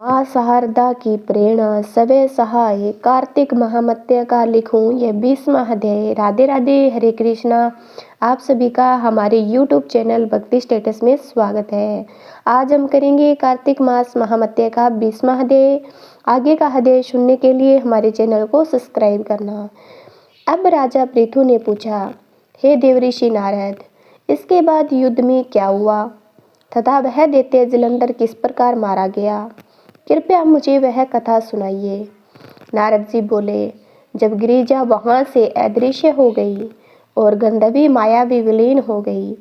माँ शारदा की प्रेरणा सवे सहाय कार्तिक महामत्य का लिखूं यह 20वां अध्याय। राधे राधे, हरे कृष्णा। आप सभी का हमारे YouTube चैनल भक्ति स्टेटस में स्वागत है। आज हम करेंगे कार्तिक मास महामत्य का 20वां अध्याय। आगे का अध्याय सुनने के लिए हमारे चैनल को सब्सक्राइब करना। अब राजा पृथु ने पूछा, हे देवऋषि नारद, इसके बाद युद्ध में क्या हुआ तथा वह दैत्य जलंधर किस प्रकार मारा गया? कृपया मुझे वह कथा सुनाइए। नारद जी बोले, जब गिरिजा वहां से अदृश्य हो गई और गंधर्वी माया भी विलीन हो गई,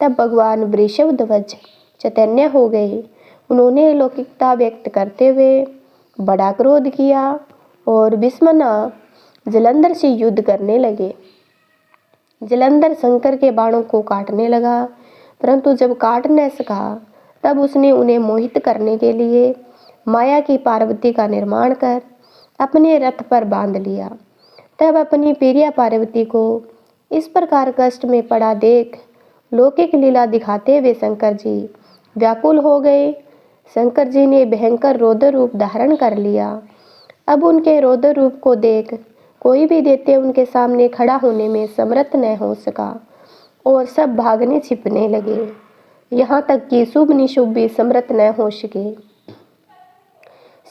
तब भगवान वृषभध्वज चैतन्य हो गए। उन्होंने लौकिकता व्यक्त करते हुए बड़ा क्रोध किया और विस्मना जलंधर से युद्ध करने लगे। जलंधर शंकर के बाणों को काटने लगा, परंतु जब काट न सका तब उसने उन्हें मोहित करने के लिए माया की पार्वती का निर्माण कर अपने रथ पर बांध लिया। तब अपनी प्रिया पार्वती को इस प्रकार कष्ट में पड़ा देख लौकिक लीला दिखाते हुए शंकर जी व्याकुल हो गए। शंकर जी ने भयंकर रौद्र रूप धारण कर लिया। अब उनके रौद्र रूप को देख कोई भी दैत्य उनके सामने खड़ा होने में समर्थ न हो सका और सब भागने छिपने लगे, यहाँ तक कि शुभ निशुभ भी समर्थ न हो सके।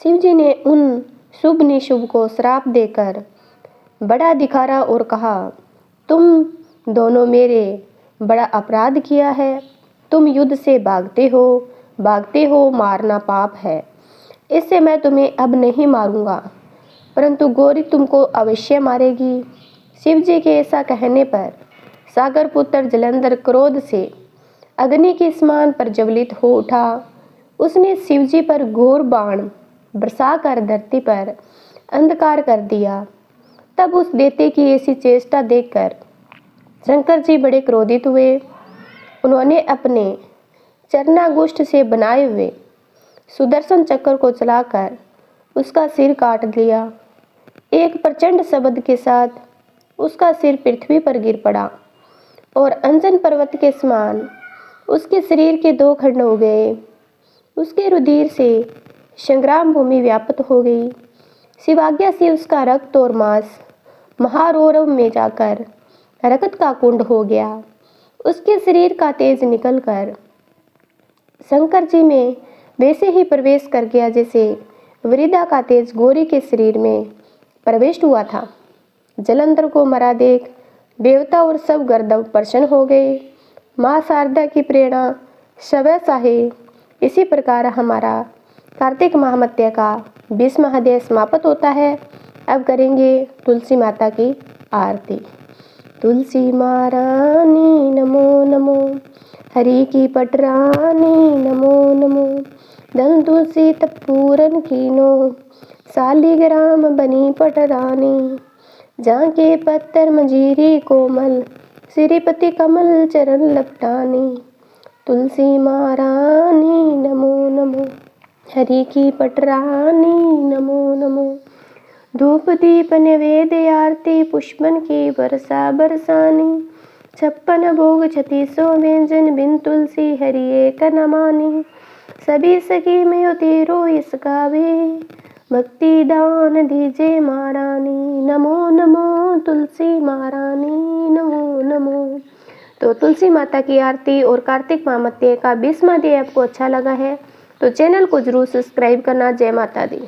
शिव जी ने उन शुभ निशुभ को श्राप देकर बड़ा दिखारा और कहा, तुम दोनों मेरे बड़ा अपराध किया है। तुम युद्ध से भागते हो, मारना पाप है। इससे मैं तुम्हें अब नहीं मारूंगा, परंतु गौरी तुमको अवश्य मारेगी। शिव जी के ऐसा कहने पर सागर पुत्र जलंधर क्रोध से अग्नि के समान प्रज्वलित हो उठा। उसने शिव जी पर घोर बाण बरसाकर धरती पर अंधकार कर दिया। तब उस दैत्य की ऐसी चेष्टा देखकर शंकर जी बड़े क्रोधित हुए। उन्होंने अपने चरणागुष्ठ से बनाए हुए सुदर्शन चक्र को चलाकर उसका सिर काट लिया। एक प्रचंड शब्द के साथ उसका सिर पृथ्वी पर गिर पड़ा और अंजन पर्वत के समान उसके शरीर के 2 खंड हो गए। उसके रुधिर से संग्राम भूमि व्याप्त हो गई। शिवाज्ञा से उसका रक्त और मांस महारौरव में जाकर रक्त का कुंड हो गया। उसके शरीर का तेज निकलकर शंकर जी में वैसे ही प्रवेश कर गया जैसे वृदा का तेज गौरी के शरीर में प्रवेश हुआ था। जलंधर को मरा देख देवता और सब गंधर्व प्रसन्न हो गए। माँ शारदा की प्रेरणा सवै सहाय। इसी प्रकार हमारा कार्तिक महामत्य का 20वां अध्याय समाप्त होता है। अब करेंगे तुलसी माता की आरती। तुलसी महारानी नमो नमो, हरि की पटरानी नमो नमो, धन तुलसी तपूरन कीनो, शालिग्राम बनी पटरानी, जहाँ के पत्थर मंजीरी कोमल, श्रीपति कमल चरण लपटानी। तुलसी महारानी नमो नमो, हरि की पटरानी नमो नमो, धूप दीप नैवेद्य आरती पुष्पन की वर्षा बरसानी, 56 भोग 3600 व्यंजन बिन तुलसी हरि एक न मानी। सभी सखी में उतेरो इस गावे, भक्ति दान दीजे महारानी। नमो नमो तुलसी महारानी नमो नमो। तो तुलसी माता की आरती और कार्तिक महामत्य का 20वां अध्याय आपको अच्छा लगा है तो चैनल को जरूर सब्सक्राइब करना। जय माता दी।